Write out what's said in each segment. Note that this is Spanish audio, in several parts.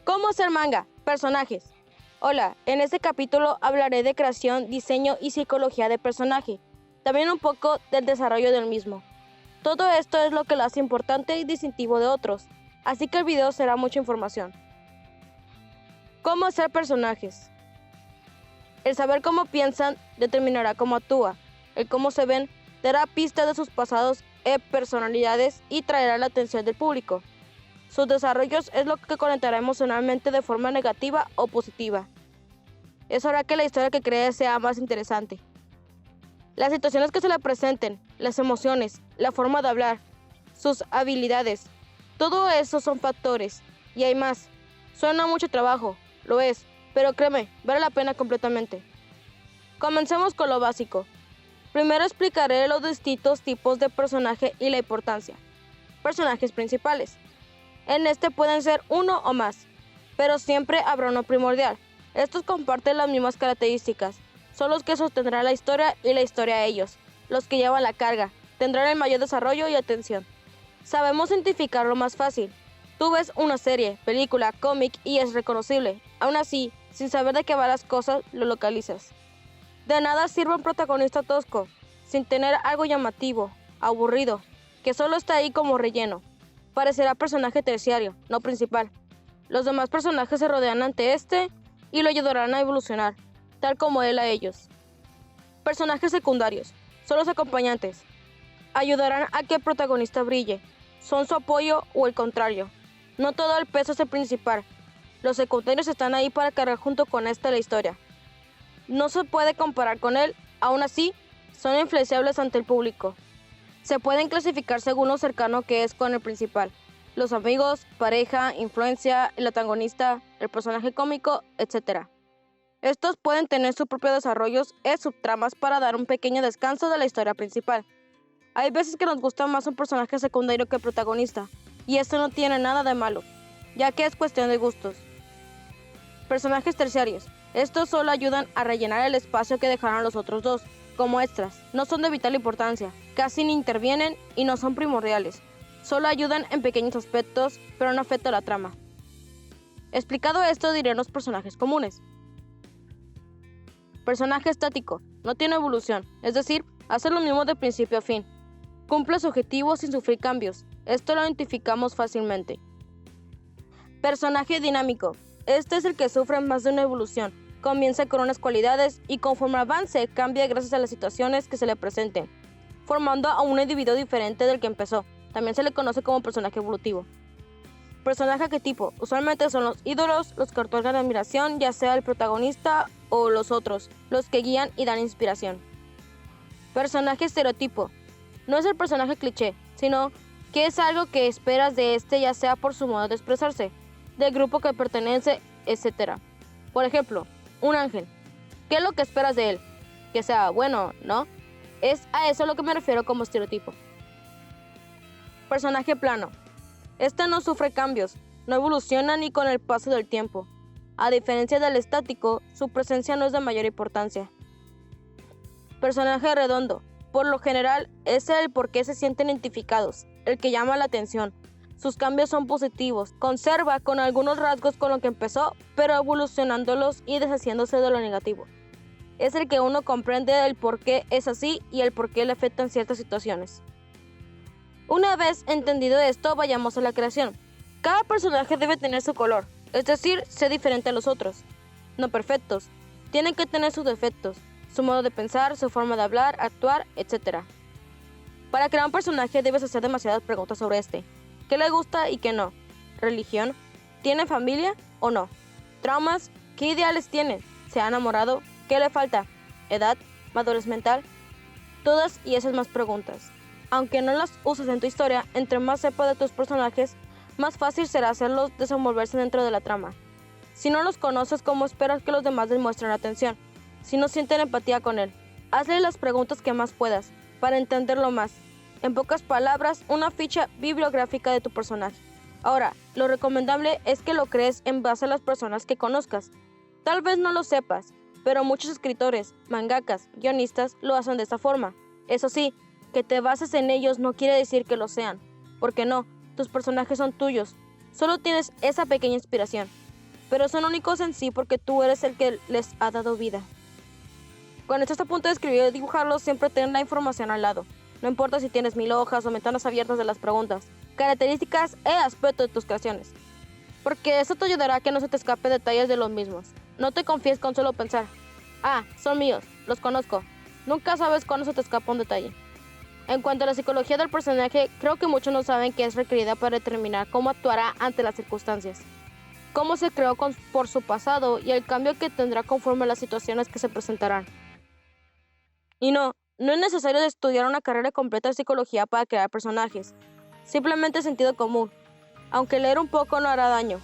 ¿Cómo hacer manga? Personajes. Hola, en este capítulo hablaré de creación, diseño y psicología de personaje, también un poco del desarrollo del mismo. Todo esto es lo que lo hace importante y distintivo de otros, así que el video será mucha información. ¿Cómo hacer personajes? El saber cómo piensan determinará cómo actúa. El cómo se ven dará pistas de sus pasados e personalidades y traerá la atención del público. Sus desarrollos es lo que conectará emocionalmente de forma negativa o positiva. Eso hará que la historia que cree sea más interesante. Las situaciones que se le presenten, las emociones, la forma de hablar, sus habilidades, todo eso son factores. Y hay más. Suena mucho trabajo, lo es, pero créeme, vale la pena completamente. Comencemos con lo básico. Primero explicaré los distintos tipos de personaje y la importancia. Personajes principales. En este pueden ser uno o más, pero siempre habrá uno primordial. Estos comparten las mismas características, son los que sostendrán la historia y la historia a ellos, los que llevan la carga, tendrán el mayor desarrollo y atención. Sabemos identificarlo más fácil. Tú ves una serie, película, cómic y es reconocible. Aún así, sin saber de qué van las cosas, lo localizas. De nada sirve un protagonista tosco, sin tener algo llamativo, aburrido, que solo está ahí como relleno. Parecerá personaje terciario, no principal. Los demás personajes se rodean ante este y lo ayudarán a evolucionar, tal como él a ellos. Personajes secundarios, son los acompañantes. Ayudarán a que el protagonista brille, son su apoyo o el contrario. No todo el peso es el principal. Los secundarios están ahí para cargar junto con esta la historia. No se puede comparar con él, aún así, son influenciables ante el público. Se pueden clasificar según lo cercano que es con el principal. Los amigos, pareja, influencia, el antagonista, el personaje cómico, etc. Estos pueden tener sus propios desarrollos y subtramas para dar un pequeño descanso de la historia principal. Hay veces que nos gusta más un personaje secundario que el protagonista, y esto no tiene nada de malo, ya que es cuestión de gustos. Personajes terciarios. Estos solo ayudan a rellenar el espacio que dejaron los otros dos, como extras. No son de vital importancia, casi ni intervienen y no son primordiales. Solo ayudan en pequeños aspectos, pero no afectan la trama. Explicado esto, diré los personajes comunes. Personaje estático. No tiene evolución, es decir, hace lo mismo de principio a fin. Cumple su objetivo sin sufrir cambios. Esto lo identificamos fácilmente. Personaje dinámico. Este es el que sufre más de una evolución. Comienza con unas cualidades y conforme avance cambia gracias a las situaciones que se le presenten, formando a un individuo diferente del que empezó. También se le conoce como personaje evolutivo. Personaje arquetipo. Usualmente son los ídolos, los que otorgan admiración, ya sea el protagonista o los otros, los que guían y dan inspiración. Personaje estereotipo. No es el personaje cliché, sino que es algo que esperas de este, ya sea por su modo de expresarse, del grupo que pertenece, etc. Por ejemplo, un ángel. ¿Qué es lo que esperas de él? Que sea bueno, ¿no? Es a eso a lo que me refiero como estereotipo. Personaje plano. Este no sufre cambios, no evoluciona ni con el paso del tiempo. A diferencia del estático, su presencia no es de mayor importancia. Personaje redondo. Por lo general, es el por qué se sienten identificados, el que llama la atención. Sus cambios son positivos, conserva con algunos rasgos con lo que empezó, pero evolucionándolos y deshaciéndose de lo negativo. Es el que uno comprende el por qué es así y el por qué le afectan ciertas situaciones. Una vez entendido esto, vayamos a la creación. Cada personaje debe tener su color, es decir, ser diferente a los otros. No perfectos, tienen que tener sus defectos, su modo de pensar, su forma de hablar, actuar, etc. Para crear un personaje debes hacer demasiadas preguntas sobre este. ¿Qué le gusta y qué no? ¿Religión? ¿Tiene familia o no? ¿Traumas? ¿Qué ideales tiene? ¿Se ha enamorado? ¿Qué le falta? ¿Edad? ¿Madurez mental? Todas y esas más preguntas. Aunque no las uses en tu historia, entre más sepas de tus personajes, más fácil será hacerlos desenvolverse dentro de la trama. Si no los conoces, ¿cómo esperas que los demás demuestren atención? Si no sienten empatía con él, hazle las preguntas que más puedas, para entenderlo más. En pocas palabras, una ficha bibliográfica de tu personaje. Ahora, lo recomendable es que lo crees en base a las personas que conozcas. Tal vez no lo sepas, pero muchos escritores, mangakas, guionistas lo hacen de esta forma. Eso sí, que te bases en ellos no quiere decir que lo sean, porque no, tus personajes son tuyos, solo tienes esa pequeña inspiración. pero son únicos en sí porque tú eres el que les ha dado vida. Cuando estás a punto de escribir o dibujarlos, siempre ten la información al lado. No importa si tienes 1000 hojas o ventanas abiertas de las preguntas, características e aspectos de tus creaciones, porque eso te ayudará a que no se te escape detalles de los mismos. No te confíes con solo pensar, son míos, los conozco. Nunca sabes cuándo se te escapa un detalle. En cuanto a la psicología del personaje, creo que muchos no saben que es requerida para determinar cómo actuará ante las circunstancias, cómo se creó por su pasado y el cambio que tendrá conforme a las situaciones que se presentarán. Y no es necesario estudiar una carrera completa de psicología para crear personajes, simplemente sentido común, aunque leer un poco no hará daño.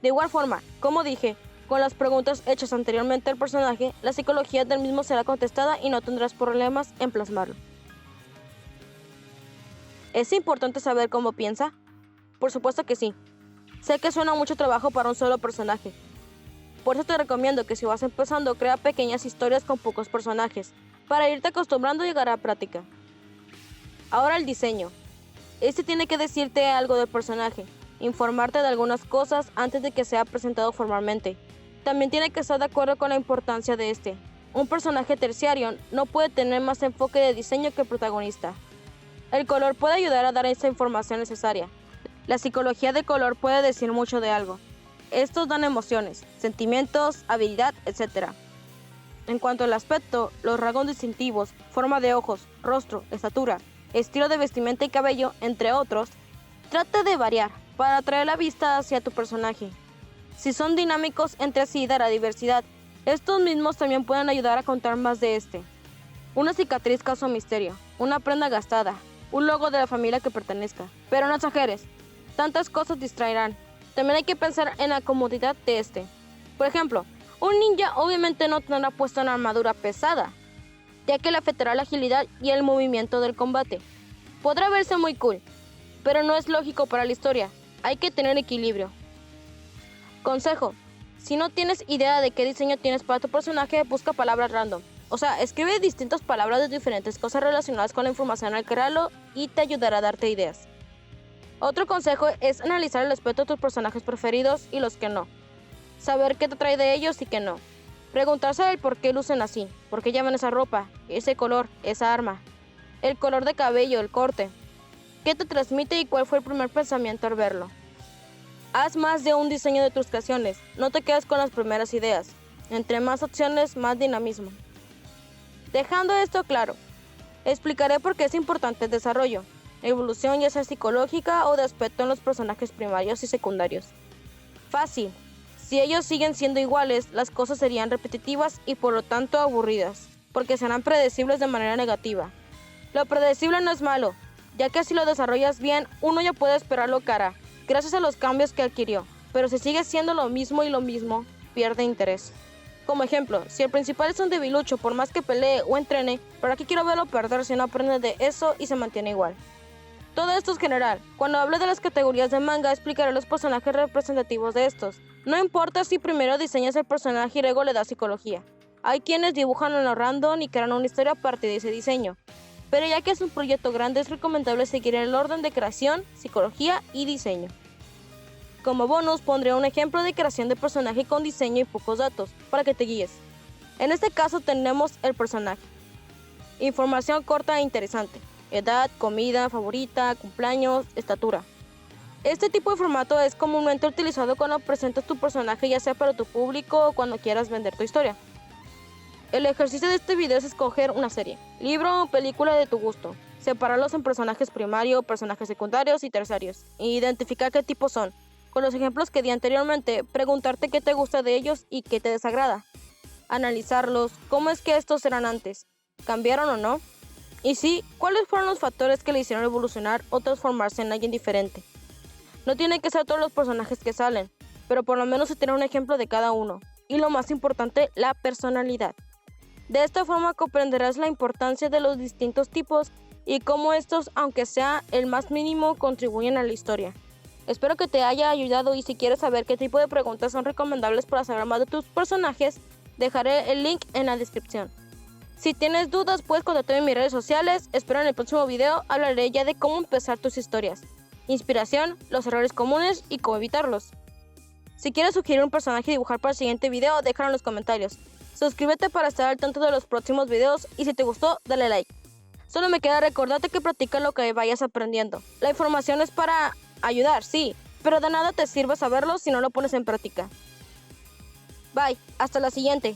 De igual forma, como dije, con las preguntas hechas anteriormente al personaje, la psicología del mismo será contestada y no tendrás problemas en plasmarlo. ¿Es importante saber cómo piensa? Por supuesto que sí. Sé que suena mucho trabajo para un solo personaje. Por eso te recomiendo que si vas empezando, crea pequeñas historias con pocos personajes, para irte acostumbrando y llegar a práctica. Ahora el diseño. Este tiene que decirte algo del personaje, informarte de algunas cosas antes de que sea presentado formalmente. También tiene que estar de acuerdo con la importancia de este. Un personaje terciario no puede tener más enfoque de diseño que el protagonista. El color puede ayudar a dar esa información necesaria. La psicología del color puede decir mucho de algo. Estos dan emociones, sentimientos, habilidad, etc. En cuanto al aspecto, los rasgos distintivos, forma de ojos, rostro, estatura, estilo de vestimenta y cabello, entre otros, trata de variar para atraer la vista hacia tu personaje. Si son dinámicos entre sí dará diversidad. Estos mismos también pueden ayudar a contar más de este. Una cicatriz causa un misterio, una prenda gastada, un logo de la familia que pertenezca. Pero no exageres, tantas cosas distraerán. También hay que pensar en la comodidad de este. Por ejemplo, un ninja obviamente no tendrá puesta una armadura pesada, ya que le afectará la agilidad y el movimiento del combate. Podrá verse muy cool, pero no es lógico para la historia. Hay que tener equilibrio. Consejo: si no tienes idea de qué diseño tienes para tu personaje, busca palabras random. O sea, escribe distintas palabras de diferentes cosas relacionadas con la información al crearlo y te ayudará a darte ideas. Otro consejo es analizar el aspecto de tus personajes preferidos y los que no. Saber qué te atrae de ellos y qué no. Preguntarse el por qué lucen así, por qué llevan esa ropa, ese color, esa arma, el color de cabello, el corte, qué te transmite y cuál fue el primer pensamiento al verlo. Haz más de un diseño de tus creaciones, no te quedes con las primeras ideas. Entre más opciones, más dinamismo. Dejando esto claro, explicaré por qué es importante el desarrollo, evolución ya sea psicológica o de aspecto en los personajes primarios y secundarios. Fácil. Si ellos siguen siendo iguales, las cosas serían repetitivas y por lo tanto aburridas, porque serán predecibles de manera negativa. Lo predecible no es malo, ya que si lo desarrollas bien, uno ya puede esperarlo que hará, gracias a los cambios que adquirió, pero si sigue siendo lo mismo, pierde interés. Como ejemplo, si el principal es un debilucho, por más que pelee o entrene, ¿para qué quiero verlo perder si no aprende de eso y se mantiene igual? Todo esto es general. Cuando hable de las categorías de manga, explicaré los personajes representativos de estos. No importa si primero diseñas el personaje y luego le das psicología. Hay quienes dibujan en lo random y crean una historia a partir de ese diseño. Pero ya que es un proyecto grande, es recomendable seguir el orden de creación, psicología y diseño. Como bonus, pondré un ejemplo de creación de personaje con diseño y pocos datos, para que te guíes. En este caso tenemos el personaje. Información corta e interesante. Edad, comida favorita, cumpleaños, estatura. Este tipo de formato es comúnmente utilizado cuando presentas tu personaje, ya sea para tu público o cuando quieras vender tu historia. El ejercicio de este video es escoger una serie, libro o película de tu gusto, separarlos en personajes primarios, personajes secundarios y terciarios, e identificar qué tipos son. Con los ejemplos que di anteriormente, preguntarte qué te gusta de ellos y qué te desagrada. Analizarlos, cómo es que estos eran antes, ¿cambiaron o no? Y sí, ¿cuáles fueron los factores que le hicieron evolucionar o transformarse en alguien diferente? No tienen que ser todos los personajes que salen, pero por lo menos se tiene un ejemplo de cada uno. Y lo más importante, la personalidad. De esta forma comprenderás la importancia de los distintos tipos y cómo estos, aunque sea el más mínimo, contribuyen a la historia. Espero que te haya ayudado y si quieres saber qué tipo de preguntas son recomendables para saber más de tus personajes, dejaré el link en la descripción. Si tienes dudas, puedes contactarme en mis redes sociales. Espero en el próximo video hablaré ya de cómo empezar tus historias, inspiración, los errores comunes y cómo evitarlos. Si quieres sugerir un personaje a dibujar para el siguiente video, déjalo en los comentarios. Suscríbete para estar al tanto de los próximos videos y si te gustó, dale like. Solo me queda recordarte que practica lo que vayas aprendiendo. La información es para ayudar, sí, pero de nada te sirve saberlo si no lo pones en práctica. Bye, hasta la siguiente.